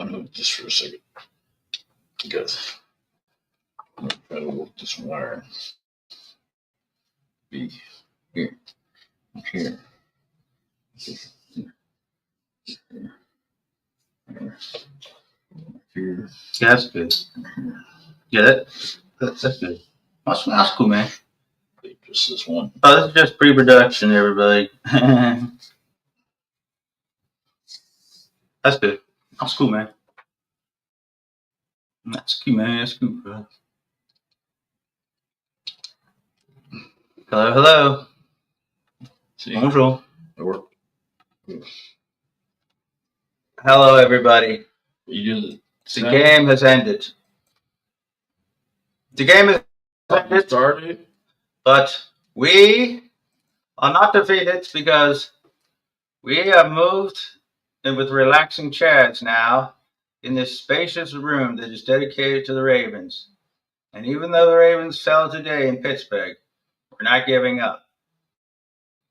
unhook this for a second. Because I'm going to try to work this wire. Be here, here, here. Yeah, that's good. Yeah, that's good. That's cool, man. Just this one. Oh, this is just pre-production, everybody. That's good. That's cool, man. That's cool, man. That's cool, bro. Hello, hello. See? Bonjour. It worked. Hello, everybody. You do The game has ended. The game has ended. Started. But we are not defeated because we have moved in with relaxing chairs now in this spacious room that is dedicated to the Ravens. And even though the Ravens fell today in Pittsburgh, we're not giving up.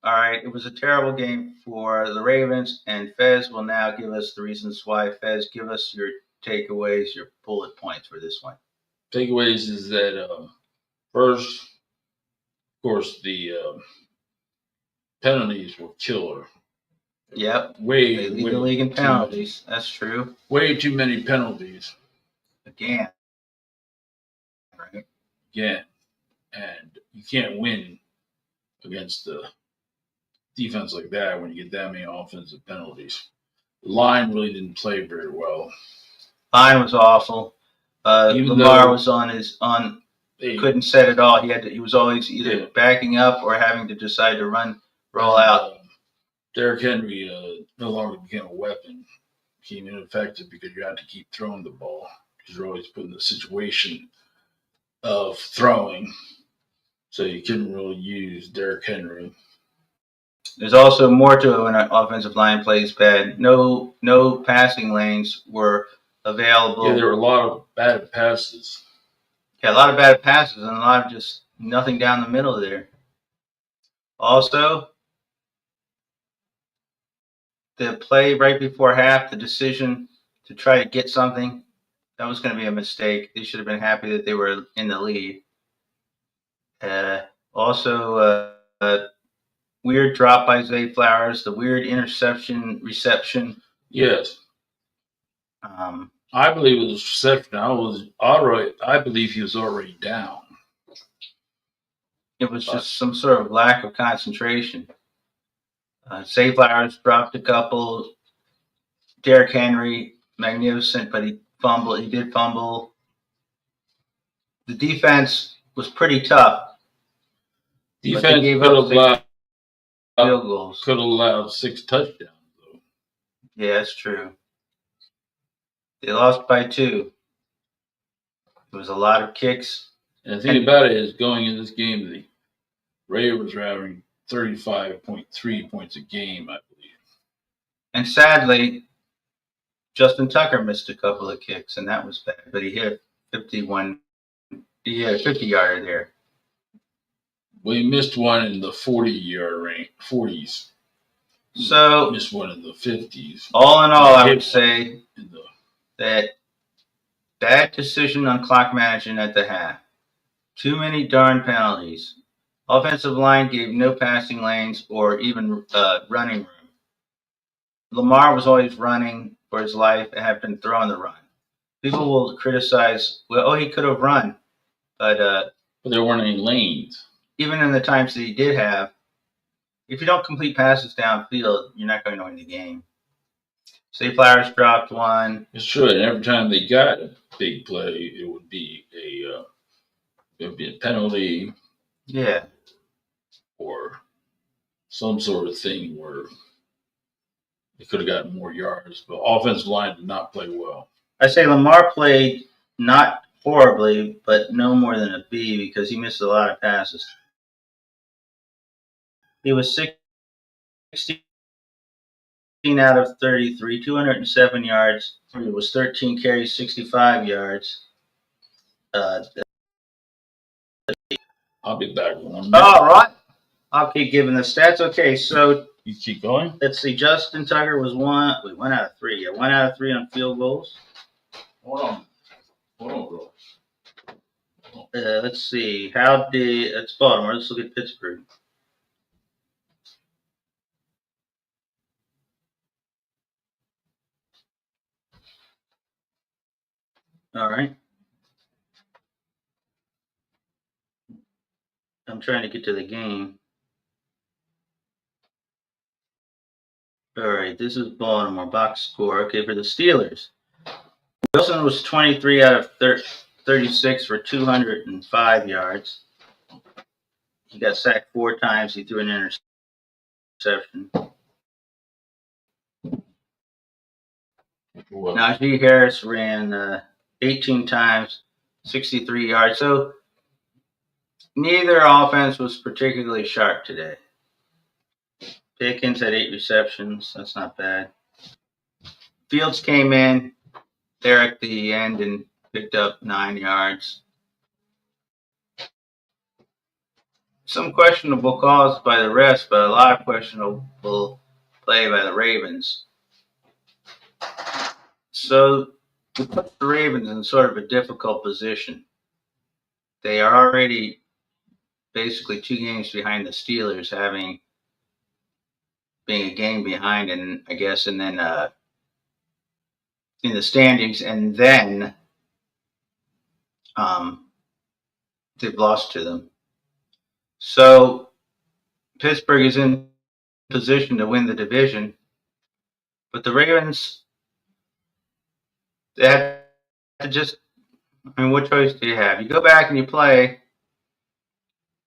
All right, it was a terrible game for the Ravens, and Fez will now give us the reasons why. Fez, give us your takeaways, your bullet points for this one. Takeaways is that first, of course, the penalties were killer. Yep. Way they lead the league in penalties. That's true. Way too many penalties. Again. Right. Again. And you can't win against the defense like that when you get that many offensive penalties. The line really didn't play very well. Line was awful. Lamar was couldn't set it all. He was always either backing up or having to decide to roll out. Derrick Henry no longer became a weapon. Became ineffective because you had to keep throwing the ball. Because you're always put in the situation of throwing. So you couldn't really use Derrick Henry. There's also more to it when an offensive line plays bad. No passing lanes were available. Yeah, there were a lot of bad passes. Yeah, a lot of bad passes and a lot of just nothing down the middle there. Also, the play right before half, the decision to try to get something, that was going to be a mistake. They should have been happy that they were in the lead. Also, weird drop by Zay Flowers, the weird reception. Yes. I believe it was reception. I believe he was already down. It was just some sort of lack of concentration. Zay Flowers dropped a couple. Derrick Henry, magnificent, but he fumbled. He did fumble. The defense was pretty tough. Defense gave could up have allowed field goals. Could have allowed 6 touchdowns, though. Yeah, that's true. They lost by 2. There was a lot of kicks. And the thing about it is, going in this game, the Ravens were having 35.3 points a game, I believe. And sadly, Justin Tucker missed a couple of kicks, and that was bad. But he hit 51. He had a 50-yarder there. Well, he missed one in the 40-yard range, 40s. So missed one in the 50s. All in all, I would say that bad decision on clock management at the half. Too many darn penalties. Offensive line gave no passing lanes or even running room. Lamar was always running for his life and had been throwing the run. People will criticize, he could have run. But there weren't any lanes. Even in the times that he did have, if you don't complete passes downfield, you're not going to win the game. Zay Flowers dropped one. It's true, and every time they got a big play, it would be a penalty. Yeah. Or some sort of thing where they could have gotten more yards, but offensive line did not play well. I say Lamar played not horribly, but no more than a B because he missed a lot of passes. He was 16 out of 33, 207 yards. It was 13 carries, 65 yards. I'll be back one. All right. I'll keep giving the stats. Okay, so You keep going. Let's see. Justin Tucker was one. Wait, 1 out of 3. Yeah, 1 out of 3 on field goals. Hold on, bro. Let's see. That's Baltimore. Let's look at Pittsburgh. All right. I'm trying to get to the game. All right. This is Baltimore box score. Okay, for the Steelers, Wilson was 23 out of 36 for 205 yards. He got sacked 4 times. He threw an interception. Najee Harris ran 18 times, 63 yards. So neither offense was particularly sharp today. Pickens had 8 receptions. That's not bad. Fields came in there at the end and picked up 9 yards. Some questionable calls by the rest, but a lot of questionable play by the Ravens. So we put the Ravens in sort of a difficult position. They are already basically 2 games behind the Steelers, being a game behind, and I guess, and then in the standings, and then they've lost to them. So Pittsburgh is in position to win the division, but the Ravens, they have to just, I mean, what choice do you have? You go back and you play.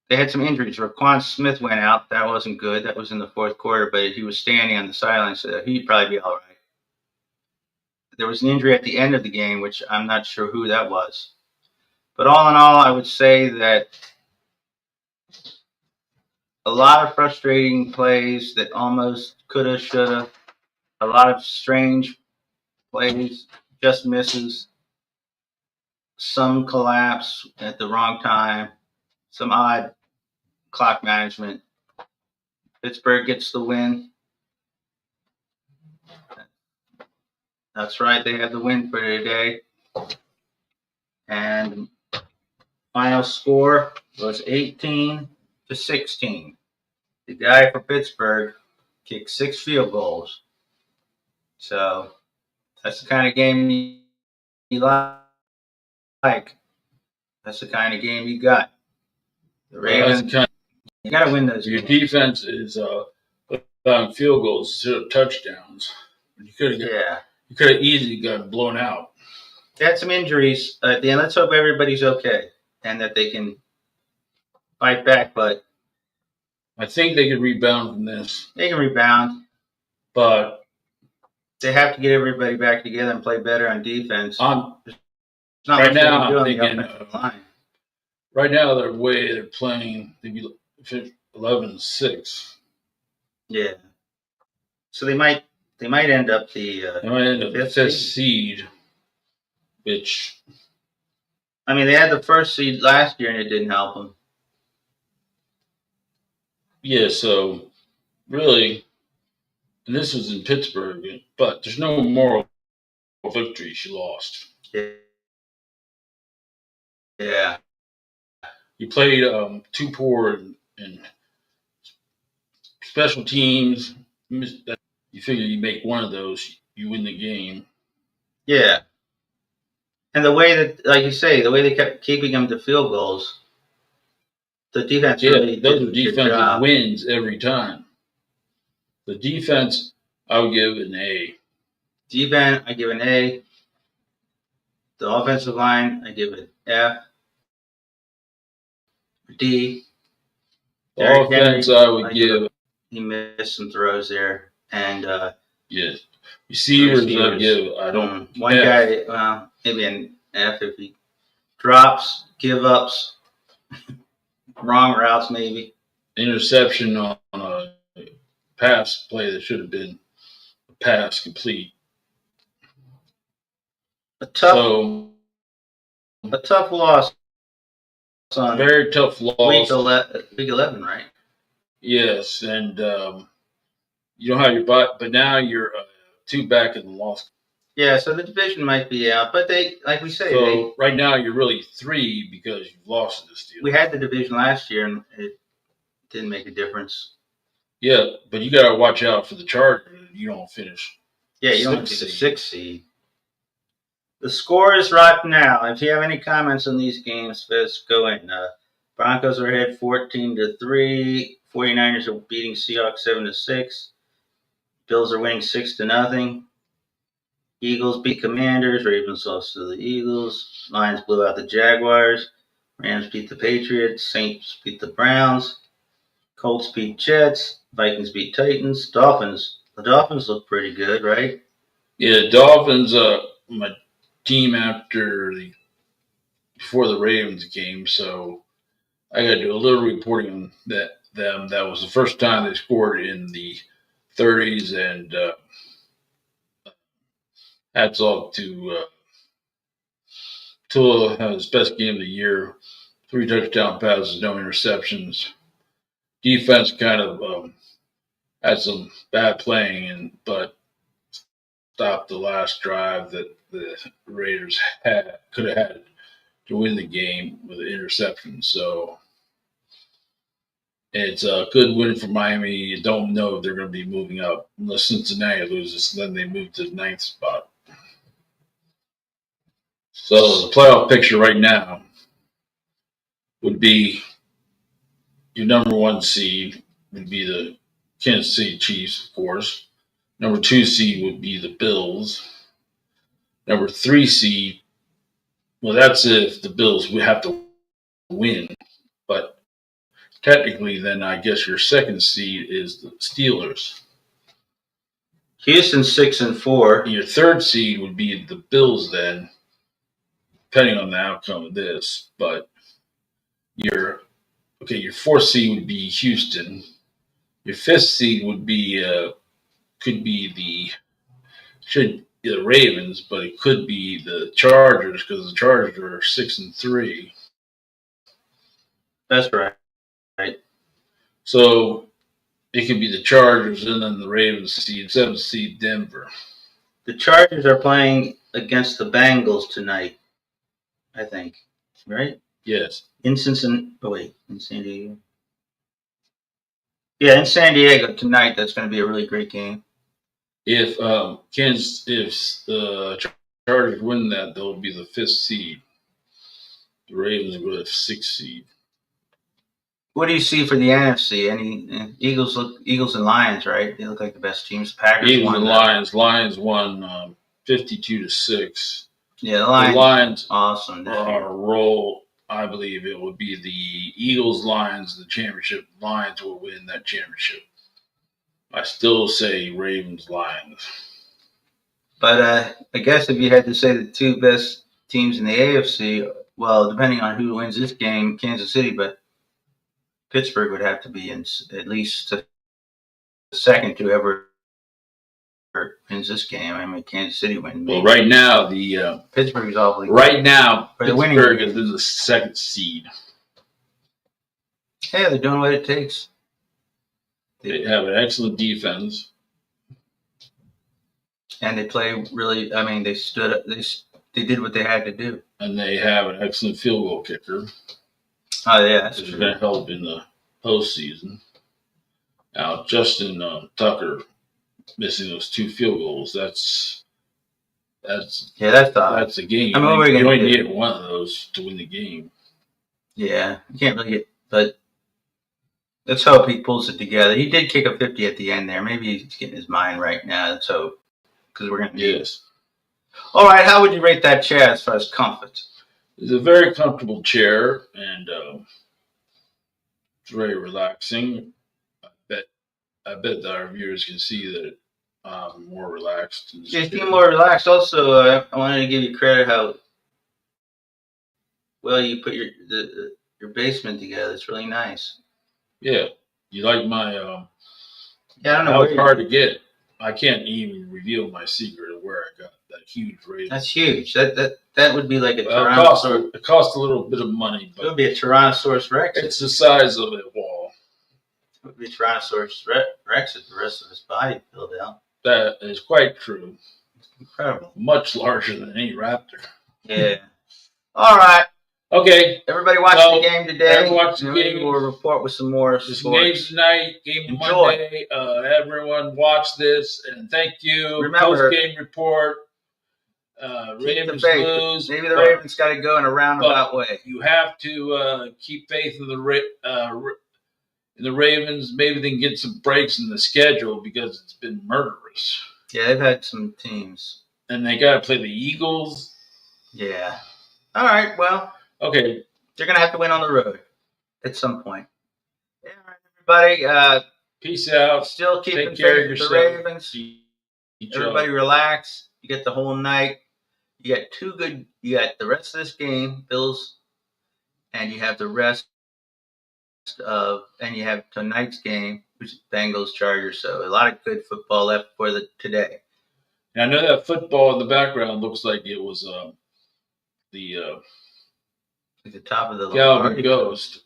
They had some injuries. Raquan Smith went out. That wasn't good. That was in the 4th quarter, but he was standing on the sideline, so he'd probably be all right. There was an injury at the end of the game, which I'm not sure who that was. But all in all, I would say that a lot of frustrating plays that almost coulda, shoulda, a lot of strange plays, just misses, some collapse at the wrong time, some odd clock management. Pittsburgh gets the win. That's right, they had the win for today. And final score was 18-16. The guy for Pittsburgh kicked 6 field goals. So that's the kind of game you like. That's the kind of game you got. The Ravens, you got to win those Your games. defense is on field goals instead of touchdowns. You could have easily got blown out. They had some injuries at the end. Let's hope everybody's okay and that they can fight back. But I think they could rebound from this. They can rebound, but they have to get everybody back together and play better on defense. Right now, I'm thinking, right now, the way they're playing, they'd be 11-6. Yeah. So they might end up the fifth seed, which, I mean, they had the first seed last year and it didn't help them. Yeah. So really, and this was in Pittsburgh, but there's no moral victory. She lost. Yeah. You played too poor in special teams. You figure you make one of those, you win the game. Yeah. And the way that, like you say, the way they kept keeping them to field goals, the defense really those are defensive wins every time. The defense, I would give an A. Defense, I give an A. The offensive line, I give it F. D. The offense, I would give. He missed some throws there, and yes, receivers, I give. I don't. One F. Guy, well, maybe an F if he drops, give ups, wrong routes, maybe. Interception on a pass play that should have been a pass complete. A tough loss. Very tough loss. Week 11, right? Yes, and You don't have your butt, but now you're 2 back in the loss. Yeah, so the division might be out, but they, like we say, So right now you're really 3 because you've lost to the Steelers. We had the division last year, and it didn't make a difference. Yeah, but you got to watch out for the Chargers. You don't finish. Yeah, you don't have to be the 6th seed. The score is right now. If you have any comments on these games, let's go in. Broncos are ahead 14-3. 49ers are beating Seahawks 7-6. Bills are winning 6-0. Eagles beat Commanders. Ravens lost to the Eagles. Lions blew out the Jaguars. Rams beat the Patriots. Saints beat the Browns. Colts beat Jets. Vikings beat Titans. Dolphins. The Dolphins look pretty good, right? Yeah, Dolphins. My team before the Ravens game, so I got to do a little reporting on them. That was the first time they scored in the 30s, and hats off to Tua. Had his best game of the year. 3 touchdown passes, no interceptions. Defense kind of had some bad playing, but stopped the last drive that the Raiders could have had to win the game with an interception. So it's a good win for Miami. You don't know if they're going to be moving up unless Cincinnati loses. Then they move to the 9th spot. So the playoff picture right now would be your number 1 seed would be the Kansas City Chiefs, of course. Number 2 seed would be the Bills. Number 3 seed, well, that's if the Bills would have to win. But technically, then I guess your 2nd seed is the Steelers. Houston 6-4. And your 3rd seed would be the Bills then, depending on the outcome of this. But your 4th seed would be Houston. Your 5th seed would be could be the Ravens, but it could be the Chargers because the Chargers are 6-3. That's right. So it could be the Chargers and then the Ravens seed, 7th seed Denver. The Chargers are playing against the Bengals tonight, I think. Right? Yes. In San Diego. Yeah, in San Diego tonight. That's going to be a really great game. If the Chargers win that, they'll be the 5th seed. The Ravens will be the 6th seed. What do you see for the NFC? Any Eagles and Lions, right? They look like the best teams. Packers Eagles won and that. Lions won 52-6. Yeah, the Lions awesome. Are a roll. I believe it would be the Eagles Lions, the championship. Lions will win that championship. I still say Ravens Lions. But I guess if you had to say the 2 best teams in the AFC, well, depending on who wins this game, Kansas City, but Pittsburgh would have to be in at least the 2nd to ever wins this game. I mean, Kansas City wins. Well, right now the Pittsburgh is awfully good. Right now Pittsburgh is in the 2nd seed. Yeah, they're doing what it takes. They have an excellent defense, and they play really. I mean, they stood up. They did what they had to do, and they have an excellent field goal kicker. Oh yeah, that's going to help in the postseason. Now, Justin Tucker missing those 2 field goals. That's the game. I mean, you only need one of those to win the game. Yeah, you can't really but let's hope he pulls it together. He did kick a 50 at the end there. Maybe he's getting his mind right now. Let's hope, because we're going to need it. All right, how would you rate that chair as far as comfort? It's a very comfortable chair, and it's very relaxing. I bet that our viewers can see that I'm more relaxed. Yeah, you seem more relaxed. Also, I wanted to give you credit how well you put your basement together. It's really nice. Yeah, you like my yeah, I don't know. It's hard to get. I can't even reveal my secret of where I got that huge rating. That's huge. That would be like a Tyrannosaurus. It costs a little bit of money, but it would be a Tyrannosaurus Rex. It's the size of a wall. be Tyrannosaurus Rex if the rest of his body filled out. That is quite true. Incredible. Much larger than any raptor. Yeah. All right. Okay. Everybody watched the game today. Everyone watched the game. We'll report with some more This sports. game tonight, game Monday. Everyone watch this, and thank you. Remember, post-game report. Ravens lose. Maybe the Ravens got to go in a roundabout way. You have to keep faith in the Ravens. Maybe they can get some breaks in the schedule because it's been murderous. Yeah, they've had some teams. And they got to play the Eagles. Yeah. All right, well. Okay. They're going to have to win on the road at some point. Yeah, all right, everybody. Peace out. Still keeping faith with the Ravens. Everybody relax. You get the whole night. You got you got the rest of this game, Bills, and you have the rest and you have tonight's game, which is Bengals Chargers. So a lot of good football left for today. And I know that football in the background looks like it was at the top of the Galvin Ghost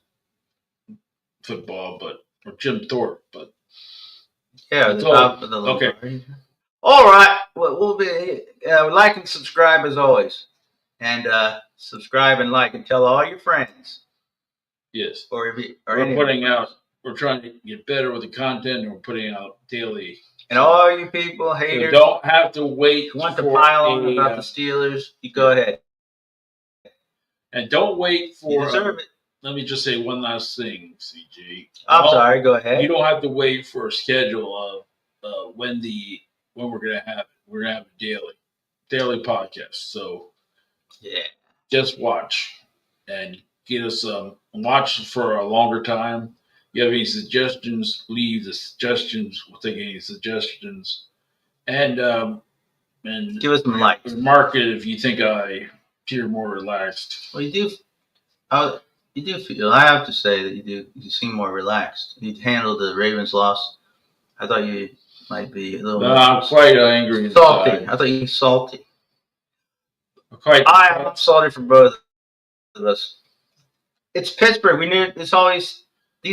football, or Jim Thorpe, but yeah, the top of the okay. All right, well, we'll be like and subscribe as always, and subscribe and like and tell all your friends. Yes, we're putting out. We're trying to get better with the content, and we're putting out daily. And all you people, haters, you don't have to wait. If you want to pile on about the Steelers, you go ahead. And don't wait for. You deserve it. Let me just say one last thing, CG. I'm sorry. Go ahead. You don't have to wait for a schedule of when we're gonna have it. We're gonna have a daily podcast. So yeah, just watch and get us watch for a longer time. You have any suggestions? Leave the suggestions. We'll take any suggestions, and give us some likes. Mark it if you think I appear more relaxed. Well, you do. You do feel. I have to say that you do. You seem more relaxed. You handled the Ravens loss. I thought you might be a little. No, I'm quite angry. Salty. Inside. I thought you were salty. I'm salty for both of us. It's Pittsburgh. We knew these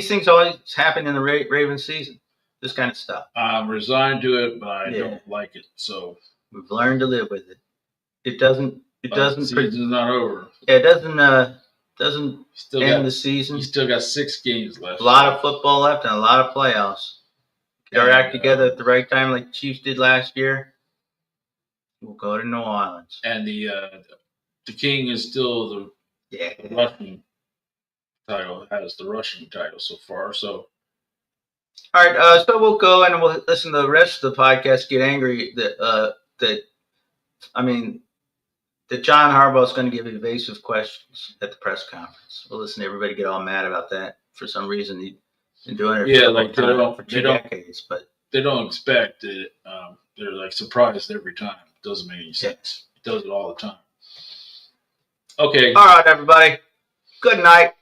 things always happen in the Ravens season. This kind of stuff. I'm resigned to it, but I don't like it. So we've learned to live with it. It doesn't. The season's not over. Yeah, it doesn't end the season. You still got 6 games left. A lot of football left and a lot of playoffs. Get our act together at the right time, like the Chiefs did last year. We'll go to New Orleans. And the King is still the Russian title. Has the Russian title so far. So. All right. So we'll go and we'll listen to the rest of the podcast. Get angry that John Harbaugh is going to give evasive questions at the press conference. We'll listen to everybody get all mad about that for some reason. He's been doing it for 2 decades, but they don't expect it. They're like surprised every time. It doesn't make any sense. It does it all the time. Okay. All right, everybody. Good night.